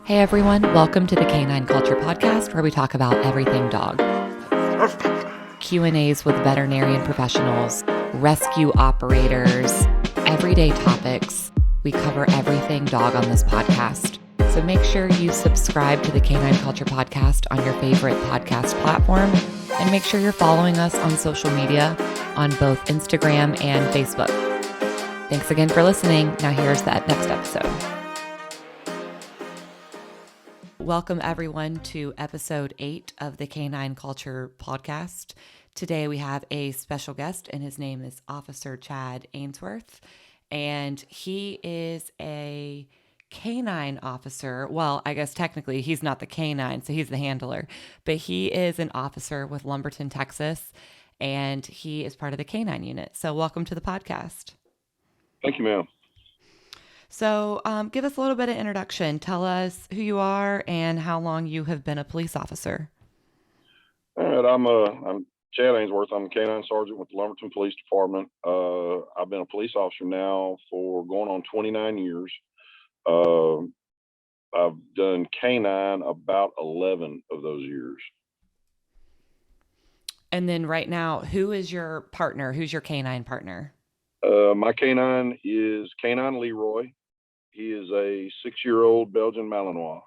Hey everyone, welcome to the Canine Culture Podcast, where we talk about everything dog. Q&As with veterinarian professionals, rescue operators, everyday topics. We cover everything dog on this podcast. So make sure you subscribe to the Canine Culture Podcast on your favorite podcast platform, and make sure you're following us on social media on both Instagram and Facebook. Thanks again for listening. Now here's that next episode. Welcome everyone to episode 8 of the Canine Culture Podcast. Today we have a special guest, and his name is Officer Chad Ainsworth, and he is a canine officer. Well, I guess technically he's not the canine, so he's the handler, but he is an officer with Lumberton, Texas, and he is part of the canine unit. So welcome to the podcast. Thank you, ma'am. So give us a little bit of introduction. Tell us who you are and how long you have been a police officer. All right, I'm Chad Ainsworth. I'm a canine sergeant with the Lumberton Police Department. I've been a police officer now for going on 29 years. I've done canine about 11 of those years. And then right now, who is your partner? Who's your canine partner? My canine is Canine Leroy. He is a 6-year-old Belgian Malinois.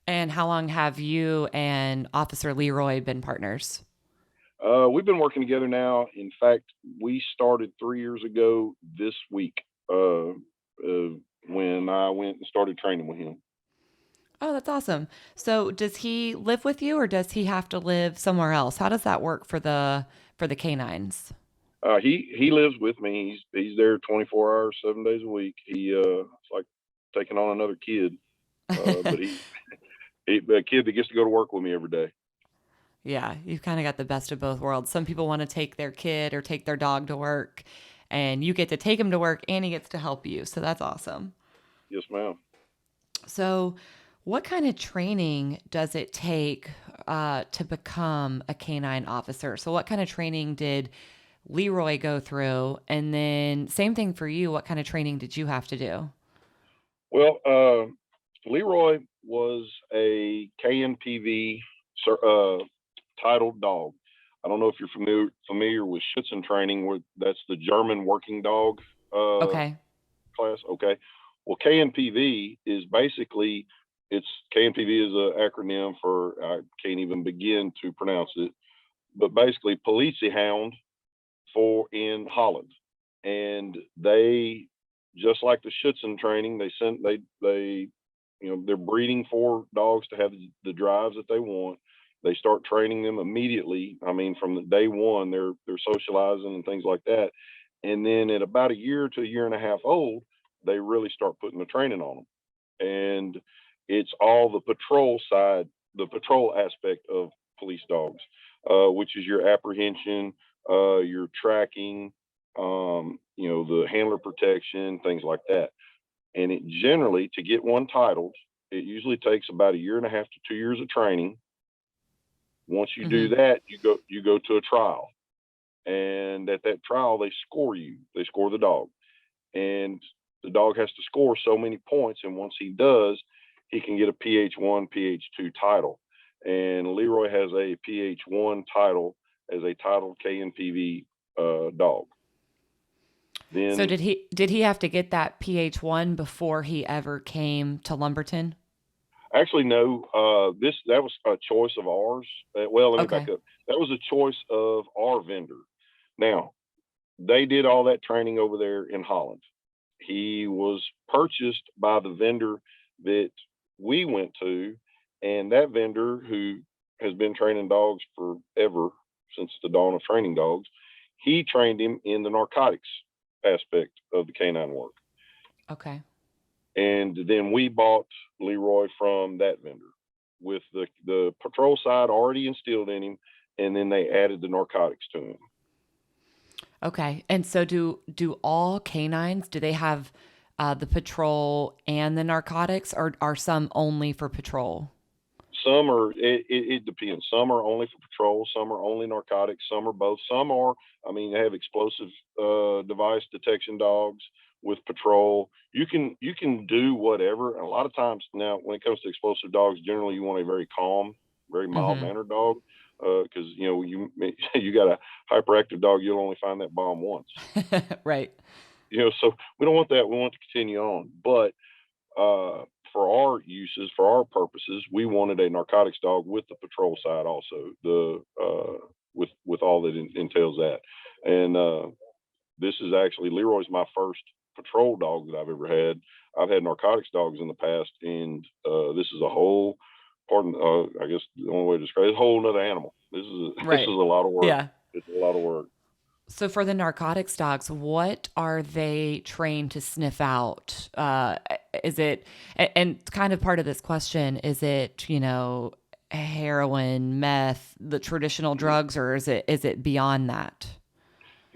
And how long have you and Officer Leroy been partners? We've been working together now. In fact, we started 3 years ago this week when I went and started training with him. Oh, that's awesome. So does he live with you, or does he have to live somewhere else? How does that work for the canines? He lives with me. He's there 24 hours, 7 days a week. It's like taking on another kid, but he's a kid that gets to go to work with me every day. Yeah, you've kind of got the best of both worlds. Some people want to take their kid or take their dog to work, and you get to take him to work, and he gets to help you. So that's awesome. Yes, ma'am. So, what kind of training does it take to become a canine officer? So, what kind of training did Leroy go through? And then, same thing for you. What kind of training did you have to do? Well, Leroy was a KNPV titled dog. I don't know if you're familiar with Schützen training, where that's the German working dog Okay. class. Okay. Well, KNPV is basically KNPV is an acronym for, I can't even begin to pronounce it, but basically Politiehound for in Holland. And they, just like the Schützen training, they're breeding for dogs to have the drives that they want. They start training them immediately. I mean, from the day one, they're socializing and things like that. And then at about a year to a year and a half old, they really start putting the training on them. And it's all the patrol side, the patrol aspect of police dogs, which is your apprehension, your tracking, the handler protection, things like that. And it generally, to get one titled, it usually takes about a year and a half to 2 years of training. Once you do that, you go to a trial. And at that trial, they score the dog. And the dog has to score so many points. And once he does, he can get a PH1, PH2 title. And Leroy has a PH1 title as a titled KNPV dog. Then, so did he have to get that PH1 before he ever came to Lumberton? Actually, no. That was a choice of ours. Let me back up. That was a choice of our vendor. Now, they did all that training over there in Holland. He was purchased by the vendor that we went to, and that vendor, who has been training dogs forever, since the dawn of training dogs, he trained him in the narcotics aspect of the canine work. Okay. And then we bought Leroy from that vendor with the patrol side already instilled in him, and then they added the narcotics to him. Okay. And so do all canines, do they have the patrol and the narcotics, or are some only for patrol? Some are, it depends. Some are only for patrol. Some are only narcotics. Some are both. Some are, they have explosive device detection dogs, with patrol. You can do whatever. And a lot of times now, when it comes to explosive dogs, generally you want a very calm, very mild Mm-hmm. mannered dog, because you got a hyperactive dog, you'll only find that bomb once. Right. So we don't want that. We want to continue on, but for our uses, for our purposes, we wanted a narcotics dog with the patrol side also, the with all that entails that. And this is actually Leroy's my first patrol dog that I've ever had. I've had narcotics dogs in the past, and this is a whole, pardon, I guess the only way to describe it, is a whole other animal. This is Right. a lot of work. Yeah. It's a lot of work. So for the narcotics dogs, what are they trained to sniff out? Is it, and kind of part of this question, is it, heroin, meth, the traditional drugs, or is it beyond that?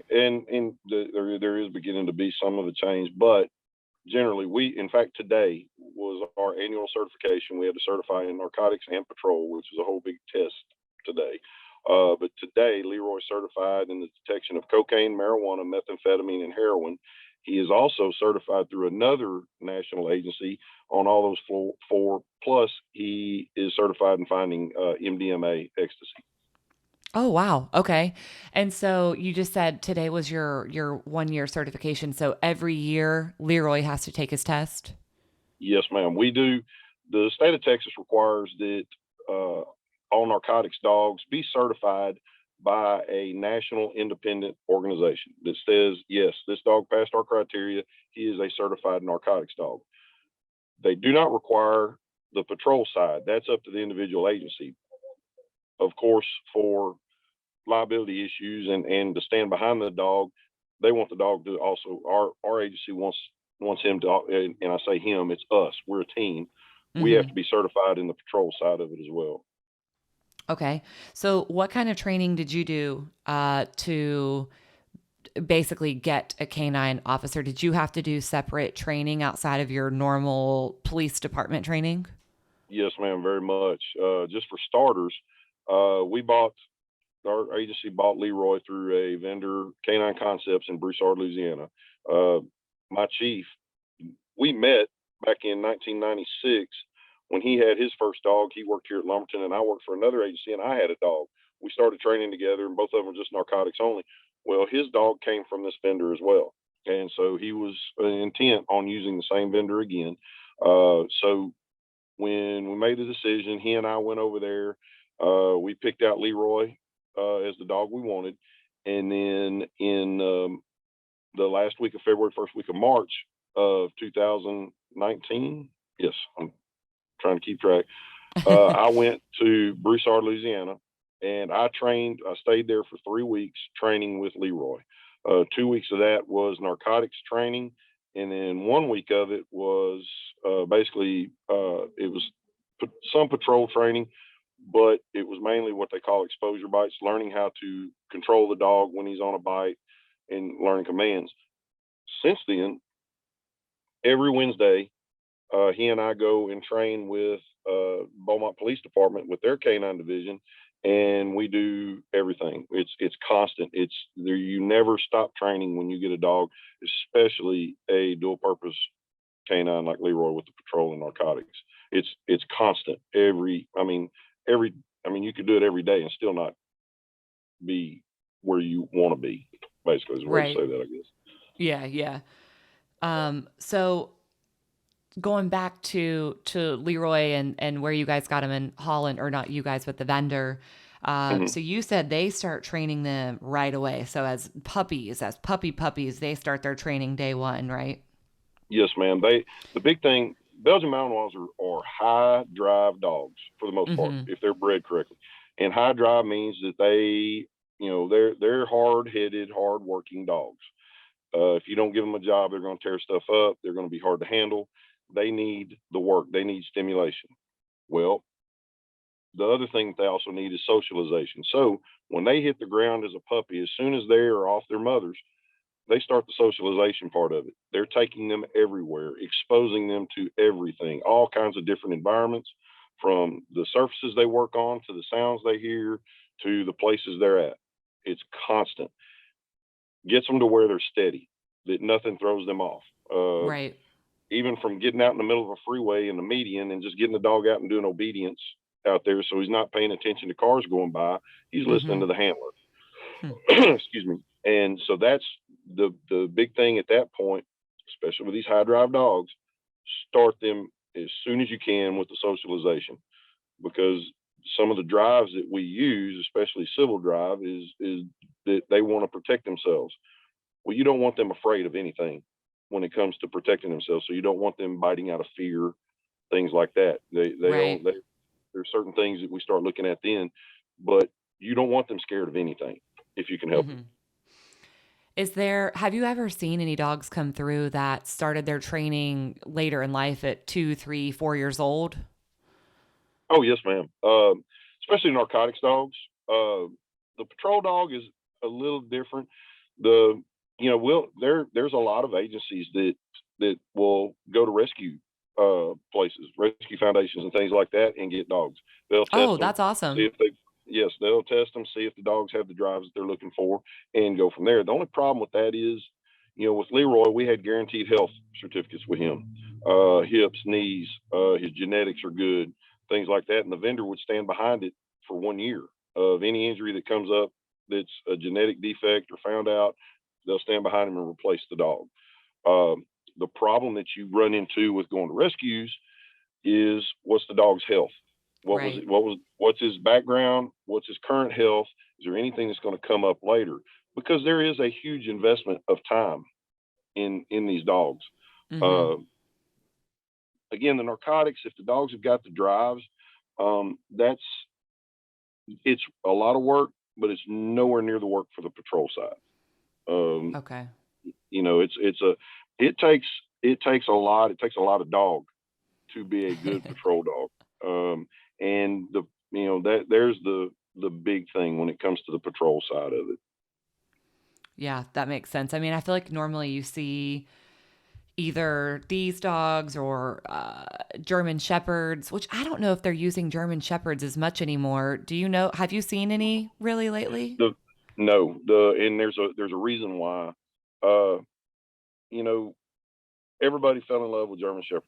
There is beginning to be some of a change, but generally in fact, today was our annual certification. We had to certify in narcotics and patrol, which is a whole big test today. But today, Leroy certified in the detection of cocaine, marijuana, methamphetamine, and heroin. He is also certified through another national agency on all those four. Plus, he is certified in finding MDMA, ecstasy. Oh wow. Okay. And so you just said today was your 1 year certification. So every year Leroy has to take his test. Yes, ma'am. We do. The state of Texas requires that uh, all narcotics dogs be certified by a national independent organization that says, yes, this dog passed our criteria. He is a certified narcotics dog. They do not require the patrol side. That's up to the individual agency. Of course, for liability issues and to stand behind the dog, they want the dog to also, our agency wants him to, and I say him, it's us, we're a team. We have Mm-hmm. to be certified in the patrol side of it as well. Okay. So what kind of training did you do to basically get a canine officer? Did you have to do separate training outside of your normal police department training? Yes, ma'am, very much. Just for starters, our agency bought Leroy through a vendor, Canine Concepts in Broussard, Louisiana. Uh, my chief, we met back in 1996 when he had his first dog. He worked here at Lumberton, and I worked for another agency, and I had a dog. We started training together, and both of them were just narcotics only. Well, his dog came from this vendor as well, and so he was intent on using the same vendor again. So when we made the decision, he and I went over there. We picked out Leroy as the dog we wanted, and then in the last week of February, first week of March of 2019. Yes, I'm trying to keep track. I went to Broussard, Louisiana, and I trained. I stayed there for 3 weeks training with Leroy. 2 weeks of that was narcotics training, and then 1 week of it was basically it was some patrol training, but it was mainly what they call exposure bites, learning how to control the dog when he's on a bite and learning commands. Since then, every Wednesday, he and I go and train with Beaumont Police Department with their canine division, and we do everything. It's constant. It's there. You never stop training when you get a dog, especially a dual purpose canine like Leroy with the patrol and narcotics. It's constant. Every. I mean, you could do it every day and still not be where you want to be. Basically, is a way to Right. say that, I guess. Yeah, yeah. So going back to Leroy and where you guys got him in Holland, or not you guys, but the vendor. Mhm. So you said they start training them right away. So as puppies, they start their training day one, right? Yes, ma'am. The big thing, Belgian Malinois are high drive dogs for the most part, Mm-hmm. if they're bred correctly. And high drive means that they're hard headed, hard working dogs. If you don't give them a job, they're going to tear stuff up. They're going to be hard to handle. They need the work. They need stimulation. Well, the other thing that they also need is socialization. So when they hit the ground as a puppy, as soon as they are off their mothers, they start the socialization part of it. They're taking them everywhere, exposing them to everything, all kinds of different environments, from the surfaces they work on to the sounds they hear to the places they're at. It's constant. Gets them to where they're steady, that nothing throws them off. Uh, Right. Even from getting out in the middle of a freeway in the median and just getting the dog out and doing obedience out there, so he's not paying attention to cars going by. He's listening Mm-hmm. to the handler. Hmm. Excuse me. And so that's the big thing at that point, especially with these high drive dogs. Start them as soon as you can with the socialization, because some of the drives that we use, especially civil drive, is that they want to protect themselves. Well, you don't want them afraid of anything when it comes to protecting themselves. So you don't want them biting out of fear, things like that. Right. There's certain things that we start looking at then, but you don't want them scared of anything if you can help it. Mm-hmm. Have you ever seen any dogs come through that started their training later in life at 2, 3, 4 years old? Oh yes, ma'am. Especially narcotics dogs. The patrol dog is a little different. The there's a lot of agencies that will go to rescue places, rescue foundations, and things like that, and get dogs. They'll test Oh, them, that's see awesome. if they yes, they'll test them, see if the dogs have the drives that they're looking for, and go from there. The only problem with that is, with Leroy, we had guaranteed health certificates with him. Hips, knees, his genetics are good, things like that, and the vendor would stand behind it for 1 year of any injury that comes up that's a genetic defect or found out. They'll stand behind him and replace the dog. Um, the problem that you run into with going to rescues is, what's the dog's health? What was Right. it? What's his background? What's his current health? Is there anything that's going to come up later? Because there is a huge investment of time in these dogs. Mm-hmm. Uh, Again, the narcotics, if the dogs have got the drives, that's it's a lot of work, but it's nowhere near the work for the patrol side. Um, Okay. it's a it takes it takes a lot. It takes a lot of dog to be a good patrol dog. And that there's the big thing when it comes to the patrol side of it. Yeah, that makes sense. I mean, I feel like normally you see either these dogs or German Shepherds, which I don't know if they're using German Shepherds as much anymore. Do you know? Have you seen any really lately? The No, the and there's a reason why. Uh, you know, Everybody fell in love with German Shepherds.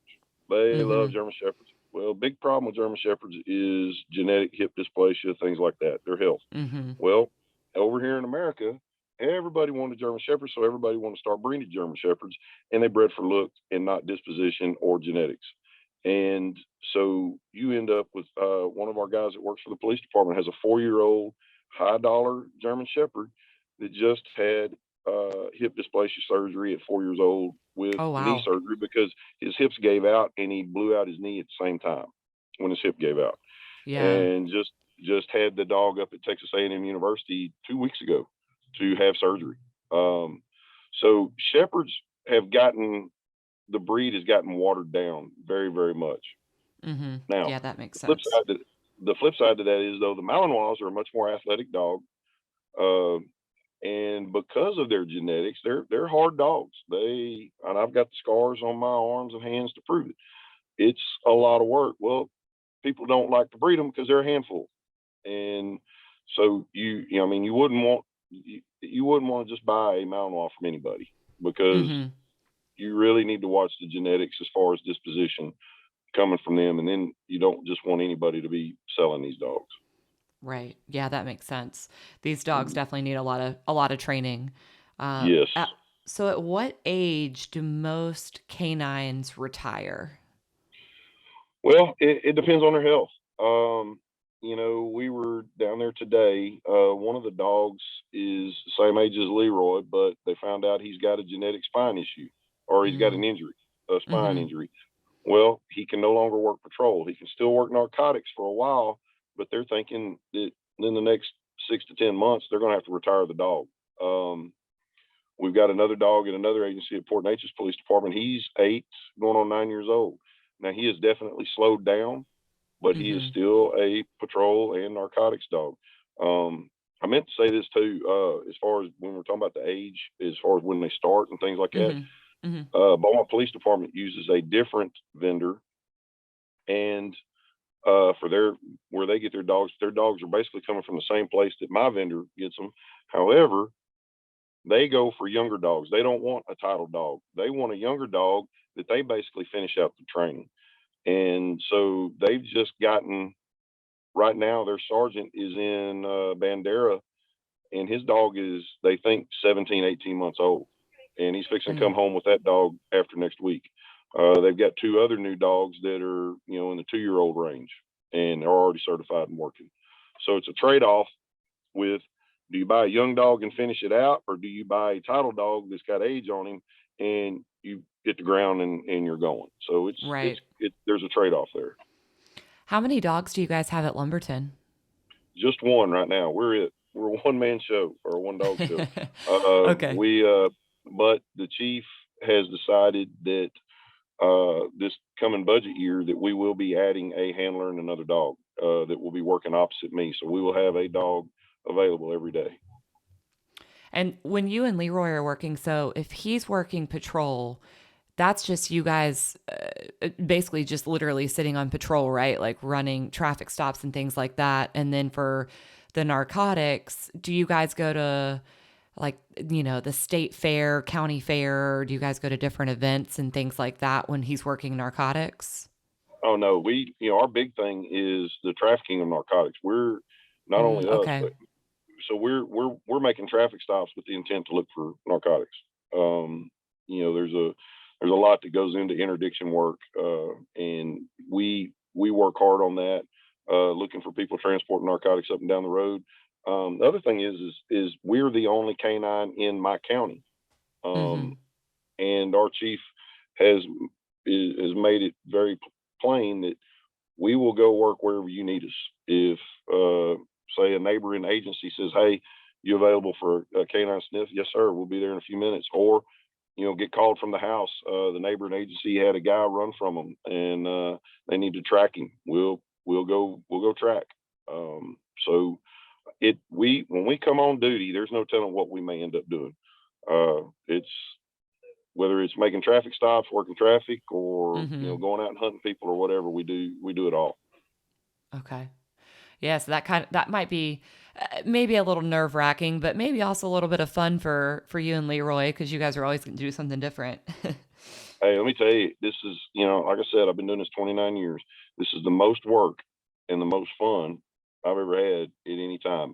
They love Mm-hmm. German Shepherds. Well, big problem with German Shepherds is genetic hip dysplasia, things like that, their health. Mm-hmm. Well, over here in America, everybody wanted German Shepherds, so everybody wanted to start breeding German Shepherds, and they bred for looks and not disposition or genetics. And so you end up with one of our guys that works for the police department has a 4-year-old high dollar German Shepherd that just had hip dysplasia surgery at 4 years old with Oh, knee wow. surgery because his hips gave out and he blew out his knee at the same time when his hip gave out, Yeah. and just had the dog up at Texas A&M University 2 weeks ago to have surgery. Um, so shepherds have gotten the breed has gotten watered down very, very much. Mm-hmm. Now, Yeah, that makes the flip sense. side to the flip side to that is, though, the Malinois are a much more athletic dog, uh, and because of their genetics, they're hard dogs. And I've got the scars on my arms and hands to prove it. It's a lot of work. Well, people don't like to breed them because they're a handful, and so I mean, you wouldn't want to just buy a Malinois from anybody, because Mm-hmm. you really need to watch the genetics as far as disposition coming from them, and then you don't just want anybody to be selling these dogs. Right. Yeah, that makes sense. These dogs Mhm. definitely need a lot of training. Uh, Yes. at, so, at what age do most canines retire? Well, it depends on their health. We were down there today. One of the dogs is the same age as Leroy, but they found out he's got a genetic spine issue, or he's got Mm. an injury, a spine Mm-hmm. injury. Well, he can no longer work patrol. He can still work narcotics for a while, but they're thinking that in the next 6 to 10 months they're going to have to retire the dog. Um, we've got another dog in another agency at Port Neches Police Department. He's 8, going on 9 years old. Now he has definitely slowed down, but he is Mm-hmm. still a patrol and narcotics dog. Um, I meant to say this too, as far as when we're talking about the age, as far as when they start and things like that. Mm-hmm. Mm-hmm. Beaumont Police Department uses a different vendor, and for their where they get their dogs are basically coming from the same place that my vendor gets them. However, They go for younger dogs. They don't want a title dog. They want a younger dog that they basically finish out the training. And so they've just gotten, right now, their sergeant is in Bandera, and his dog is, they think, 17, 18 months old. And he's fixing to come Mm. home with that dog after next week. They've got two other new dogs that are, in the 2-year-old range, and they're already certified and working. So it's a trade off with, do you buy a young dog and finish it out, or do you buy a title dog that's got age on him and you get the ground and you're going? So Right. there's a trade off there. How many dogs do you guys have at Lumberton? Just one right now. We're a one man show, or a one dog show. Uh, Okay. we but the chief has decided that this coming budget year that we will be adding a handler and another dog that will be working opposite me. So we will have a dog available every day. And when you and Leroy are working, so if he's working patrol, that's just you guys basically just literally sitting on patrol, right? Like running traffic stops and things like that. And then for the narcotics, do you guys go to like, the state fair, county fair? Or do you guys go to different events and things like that when he's working narcotics? Oh no, our big thing is the trafficking of narcotics. We're not Mm, only us, okay. but so we're making traffic stops with the intent to look for narcotics. Um, there's a lot that goes into interdiction work, and we work hard on that, looking for people transporting narcotics up and down the road. The other thing is we're the only canine in my county, Mm-hmm. um, and our chief has has made it very plain that we will go work wherever you need us. If say a neighboring agency says, "Hey, you available for a canine sniff?" Yes, sir. We'll be there in a few minutes. Or get called from the house. The neighboring agency had a guy run from them, and they need to track him. We'll go track. So when we come on duty, there's no telling what we may end up doing. It's whether it's making traffic stops, working traffic, or Mm-hmm. going out and hunting people or whatever. We do it all. Okay. Yeah, so that might be maybe a little nerve wracking, but maybe also a little bit of fun for you and Leroy because you guys are always going to do something different. Hey, let me tell you, this is, like I said, I've been doing this 29 years. This is the most work and the most fun I've ever had at any time.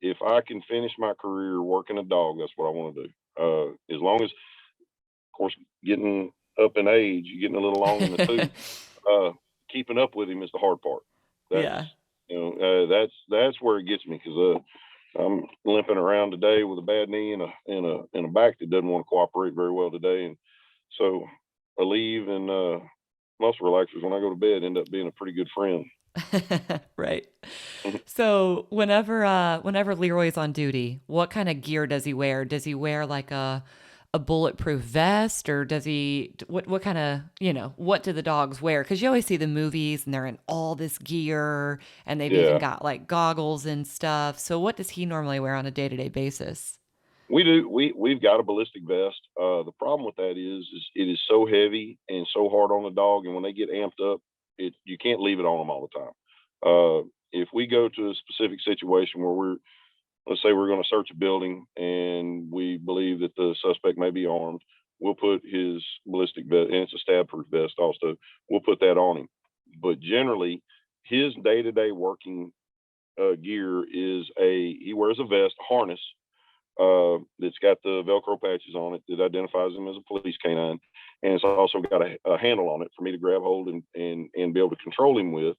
If I can finish my career working a dog, that's what I want to do. As long as, of course, getting up in age, you're getting a little long in the tooth. Uh, Keeping up with him is the hard part. That's, Yeah. that's where it gets me, because I'm limping around today with a bad knee and a back that doesn't want to cooperate very well today, and so I leave, and muscle relaxers when I go to bed end up being a pretty good friend. Right. So whenever Leroy's on duty, what kind of gear does he wear? Does he wear like a bulletproof vest, or does he what kind of, what do the dogs wear? Cuz you always see the movies and they're in all this gear and they've even Yeah, got like goggles and stuff. So what does he normally wear on a day-to-day basis? we do. We've got a ballistic vest. The problem with that is it is so heavy and so hard on the dog, and when they get amped up, you can't leave it on them all the time. If we go to a specific situation where let's say we're going to search a building and we believe that the suspect may be armed, we'll put his ballistic vest, and it's a stab proof vest also. We'll put that on him. But generally, his day to day working gear is he wears a vest, harness, that's got the Velcro patches on it that identifies him as a police canine. And it's also got a handle on it for me to grab hold and be able to control him with.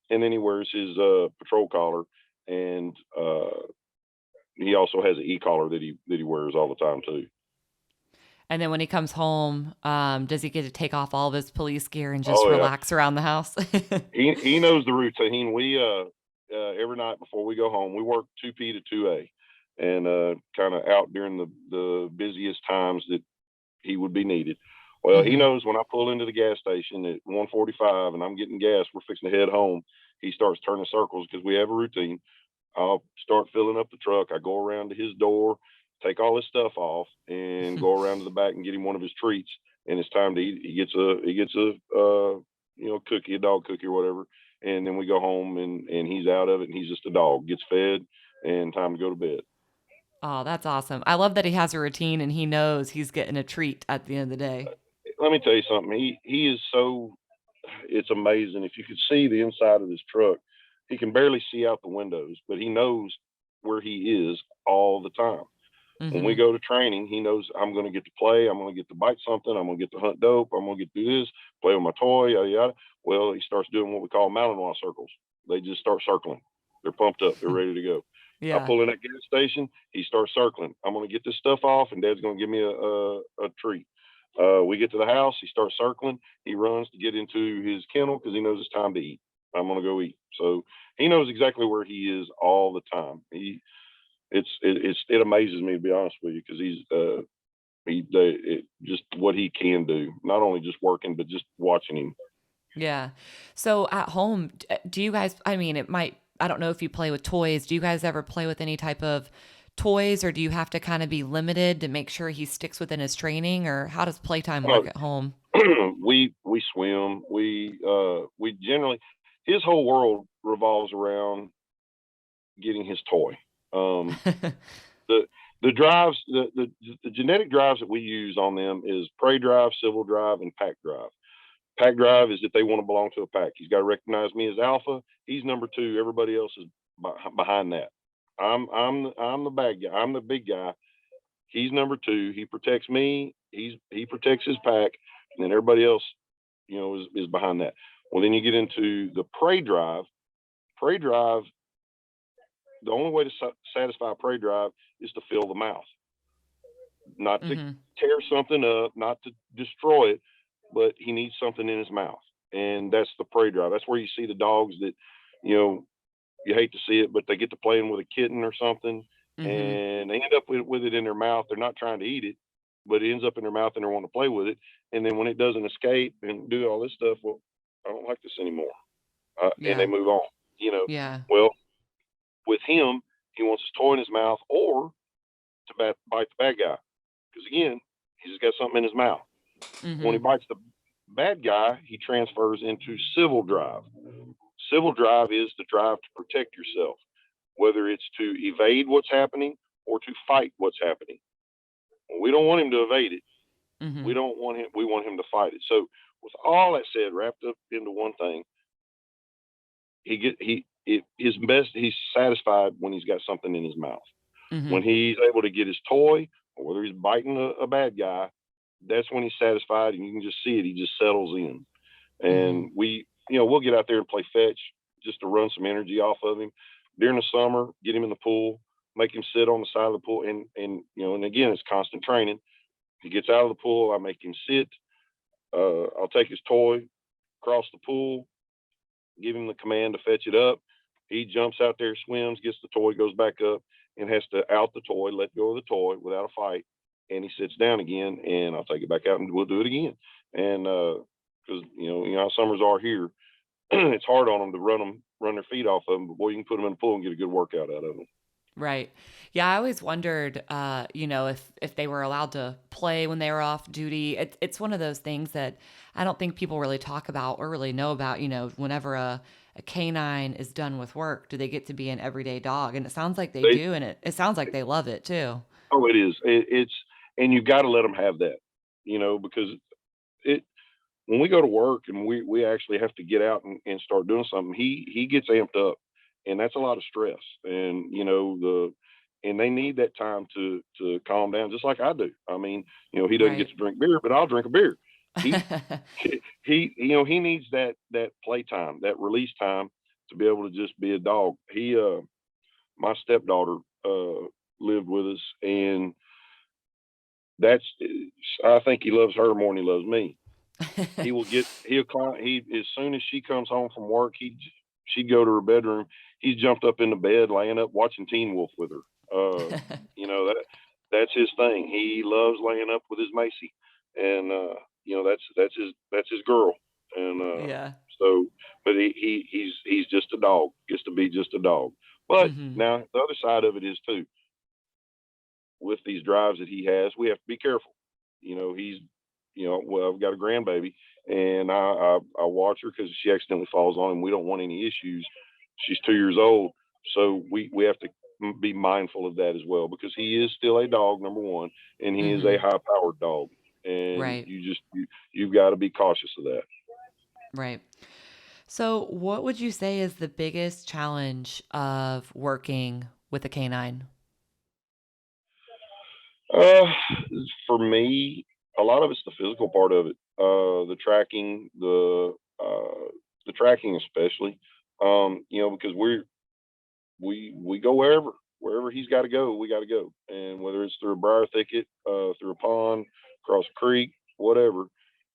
And then he wears his patrol collar, and he also has an e-collar that he wears all the time too. And then when he comes home, does he get to take off all of his police gear and just Oh yeah, relax around the house? he knows the routine. We every night before we go home, we work 2P to 2A, and kind of out during the busiest times that he would be needed. Well, he Hmm. knows when I pull into the gas station at 1:45 and I'm getting gas, we're fixing to head home. He starts turning circles because we have a routine. I'll start filling up the truck. I go around to his door, take all his stuff off, and go around to the back and get him one of his treats. And it's time to eat. He gets a cookie, a dog cookie or whatever. And then we go home, and he's out of it, and he's just a dog. Gets fed, and time to go to bed. Oh, that's awesome. I love that he has a routine and he knows he's getting a treat at the end of the day. Let me tell you something. He is so, it's amazing. If you could see the inside of this truck, he can barely see out the windows, but he knows where he is all the time. When we Mhm. go to training, he knows I'm going to get to play. I'm going to get to bite something. I'm going to get to hunt dope. I'm going to get to do this, play with my toy, yada, yada. Well, he starts doing what we call Malinois circles. They just start circling. They're pumped up. They're ready to go. I Yeah. pull in that gas station. He starts circling. I'm going to get this stuff off, and Dad's going to give me a treat. We get to the house. He starts circling. He runs to get into his kennel because he knows it's time to eat. I'm going to go eat. So he knows exactly where he is all the time. It amazes me, to be honest with you, because just what he can do, not only just working but just watching him. Yeah. So at home, do you guys, I mean, I don't know if you play with toys. Do you guys ever play with any type of toys, or do you have to kind of be limited to make sure he sticks within his training, or how does playtime work at home? We swim. We generally, his whole world revolves around getting his toy. Um, the the drives, the genetic drives that we use on them is prey drive, civil drive, and pack drive. Pack drive is that they want to belong to a pack. He's got to recognize me as alpha. He's number two. Everybody else is behind that. I'm the bad guy. I'm the big guy. He's number two. He protects me. He protects his pack, and then everybody else, is behind that. Well, then you get into the prey drive. Prey drive. The only way to satisfy prey drive is to fill the mouth, not to Mhm. tear something up, not to destroy it, but he needs something in his mouth. And that's the prey drive. That's where you see the dogs that, you know, you hate to see it, but they get to playing with a kitten or something Mhm. and they end up with it in their mouth. They're not trying to eat it, but it ends up in their mouth and they want to play with it. And then when it doesn't escape and do all this stuff, well, I don't like this anymore. And they Yeah. move on, you know. Yeah. Well, with him, he wants his toy in his mouth or to bite the bad guy. Because again, he's got something in his mouth. When he Mhm. bites the bad guy, he transfers into civil drive. Civil drive is the drive to protect yourself, whether it's to evade what's happening or to fight what's happening. Well, we don't want him to evade it. We Mhm. don't want him. We want him to fight it. So, with all that said, wrapped up into one thing, his best. He's satisfied when he's got something in his mouth. When Mhm. he's able to get his toy, or whether he's biting a bad guy, that's when he's satisfied, and you can just see it. He just settles in. Mhm. And we'll get out there and play fetch just to run some energy off of him. During the summer, get him in the pool, make him sit on the side of the pool, and again, it's constant training. He gets out of the pool, I make him sit. I'll take his toy, cross the pool, give him the command to fetch it up. He jumps out there, swims, gets the toy, goes back up, and has to out the toy, let go of the toy without a fight. And he sits down again, and I'll take it back out, and we'll do it again. And because how summers are here, it's hard on them to run their feet off of them. But boy, you can put them in the pool and get a good workout out of them. Right. Yeah, I always wondered, if they were allowed to play when they were off duty. It's one of those things that I don't think people really talk about or really know about. Whenever a canine is done with work, do they get to be an everyday dog? And it sounds like they They do, and it sounds like they love it too. Oh, it is. It's and you got to let them have that, because it when we go to work and we actually have to get out and start doing something, he gets amped up, and that's a lot of stress. And and they need that time to calm down, just like I do. I mean, he doesn't get Right. to drink beer, but I'll drink a beer. He he needs that playtime, that release time to be able to just be a dog. My stepdaughter lived with us, and that's I think he loves her more than he loves me. He'll climb he as soon as she comes home from work, she'd go to her bedroom. He's jumped up in the bed, laying up watching Teen Wolf with her. That's his thing. He loves laying up with his Macy, and that's his girl. And Yeah. so, but he's just a dog. Gets to be just a dog. But Mhm. now the other side of it is too, with these drives that he has, we have to be careful. He's, well, I've got a grandbaby, and I watch her because she accidentally falls on him. We don't want any issues. She's 2 years old, so we have to be mindful of that as well, because he is still a dog, number one, and he is a Mm-hmm. high powered dog, and Right. you've got to be cautious of that. Right. So, what would you say is the biggest challenge of working with a canine? Uh, for me, a lot of it's the physical part of it. The tracking, the tracking especially. Because we go wherever he's got to go, we got to go, and whether it's through a briar thicket, through a pond, across a creek, whatever.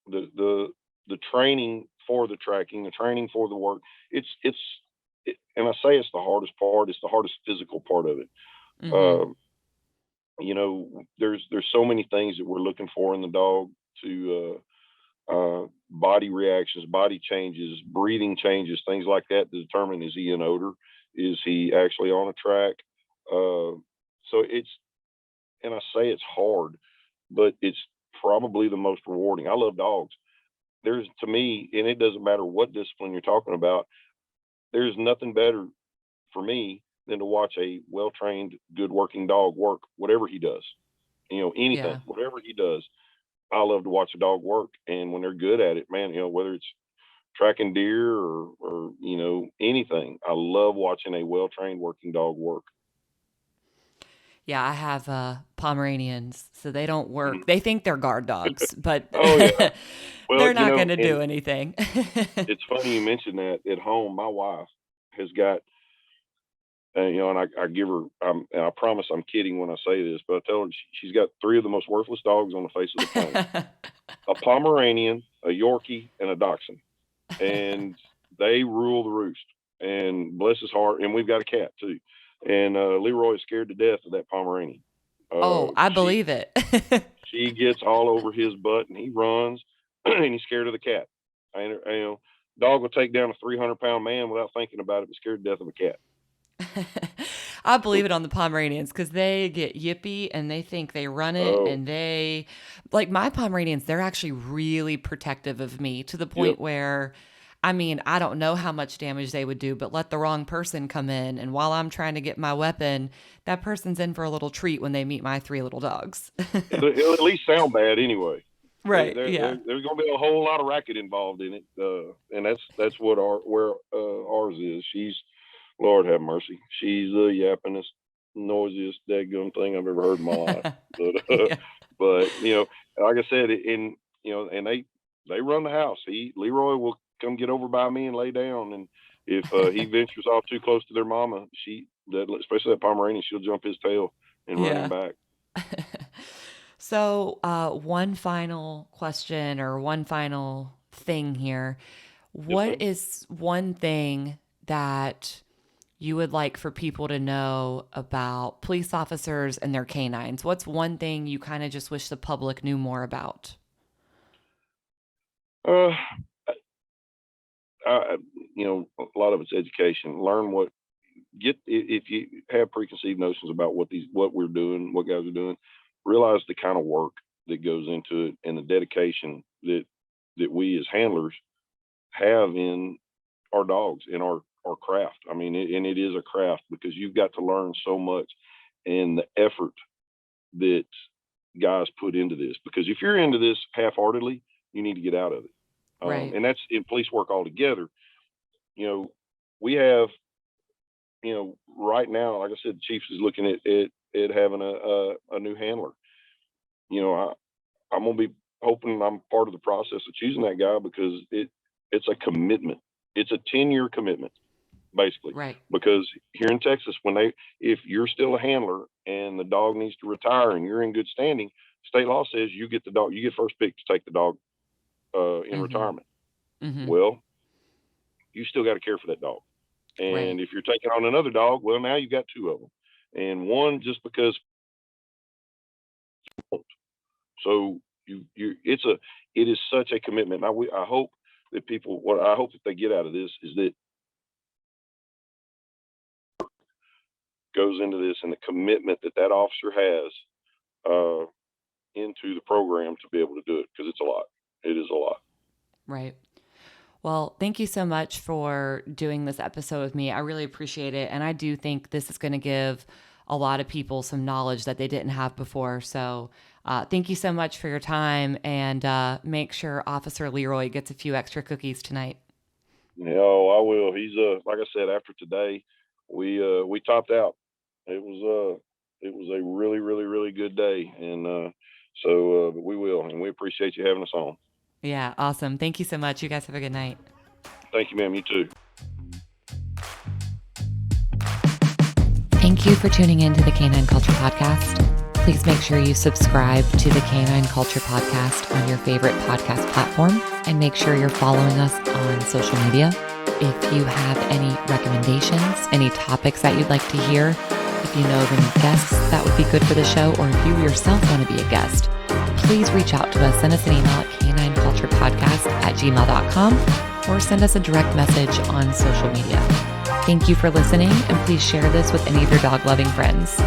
The training for the tracking, the training for the work. And I say it's the hardest part. It's the hardest physical part of it. Mm-hmm. Um, there's so many things that we're looking for in the dog to body reactions, body changes, breathing changes, things like that to determine, is he in odor, is he actually on a track. So and I say it's hard, but it's probably the most rewarding. I love dogs. There's, to me, and it doesn't matter what discipline you're talking about, there's nothing better for me than to watch a well trained, good working dog work, whatever he does. Anything, Yeah. whatever he does. I love to watch a dog work, and when they're good at it, man, whether it's tracking deer or anything, I love watching a well trained working dog work. Yeah, I have Pomeranians, so they don't Mhm. work. They think they're guard dogs, but Oh yeah. Well, they're not going to and do anything. it's funny you mentioned that. At home, my wife has got, and I give her, and I promise I'm kidding when I say this, but I tell her she's got three of the most worthless dogs on the face of the planet: a Pomeranian, a Yorkie, and a Dachshund, and they rule the roost. And bless his heart, and we've got a cat too. And Leroy is scared to death of that Pomeranian. Oh, I She believe it. she gets all over his butt, and he runs, and he's scared of the cat. And dog will take down a 300-pound man without thinking about it, but scared to death of a cat. I believe it on the Pomeranians because they get yippy and they think they run it. Oh, And they, like my Pomeranians, they're actually really protective of me to the yep. point where, I mean, I don't know how much damage they would do, but let the wrong person come in. And while I'm trying to get my weapon, that person's in for a little treat when they meet my three little dogs. It'll at least sound bad anyway. Right. Yeah. There's going to be a whole lot of racket involved in it, and that's what ours is. She's, Lord have mercy, she's the yappingest, noisiest, deadgum thing I've ever heard in my life. But Yeah. but like I said, and they run the house. Leroy will come get over by me and lay down, and if he ventures off too close to their mama, especially that Pomeranian, she'll jump his tail and run him Yeah. back. So, one final question or one final thing here. Yes, What ma'am. is one thing that you would like for people to know about police officers and their canines? What's one thing you kind of just wish the public knew more about? Uh, I, a lot of it's education. Learn what if you have preconceived notions about what we're doing, what guys are doing, realize the kind of work that goes into it and the dedication that we as handlers have in our dogs, in our craft. I mean, and it is a craft, because you've got to learn so much, and the effort that guys put into this. Because if you're into this half-heartedly, you need to get out of it. Right. And that's in police work altogether. You know, we have, right now, like I said, the Chiefs is looking at having a new handler. I'm gonna be hoping I'm part of the process of choosing that guy, because it's a commitment. It's a 10-year commitment, basically. Right. Because here in Texas, if you're still a handler and the dog needs to retire and you're in good standing, state law says you get the dog, you get first pick to take the dog in Mm-hmm. retirement. Mm-hmm. Well, you still got to care for that dog. Right. And if you're taking on another dog, well, now you've got two of them, and one just because. So it is such a commitment. I hope that what I hope that they get out of this is that goes into this, and the commitment that officer has uh, into the program to be able to do it, because it's a lot. It is a lot. Right. Well, thank you so much for doing this episode with me. I really appreciate it. And I do think this is going to give a lot of people some knowledge that they didn't have before. So thank you so much for your time, and make sure Officer Leroy gets a few extra cookies tonight. Yeah, I will. He's like I said, after today, we topped out. It was a really, really, really good day, and so we will, and we appreciate you having us on. Yeah, awesome. Thank you so much. You guys have a good night. Thank you, ma'am. You too. Thank you for tuning in to the Canine Culture Podcast. Please make sure you subscribe to the Canine Culture Podcast on your favorite podcast platform, and make sure you're following us on social media. If you have any recommendations, any topics that you'd like to hear, if you know of any guests that would be good for the show, or if you yourself want to be a guest, please reach out to us. Send us an email at canineculturepodcast@gmail.com, or send us a direct message on social media. Thank you for listening, and please share this with any of your dog-loving friends.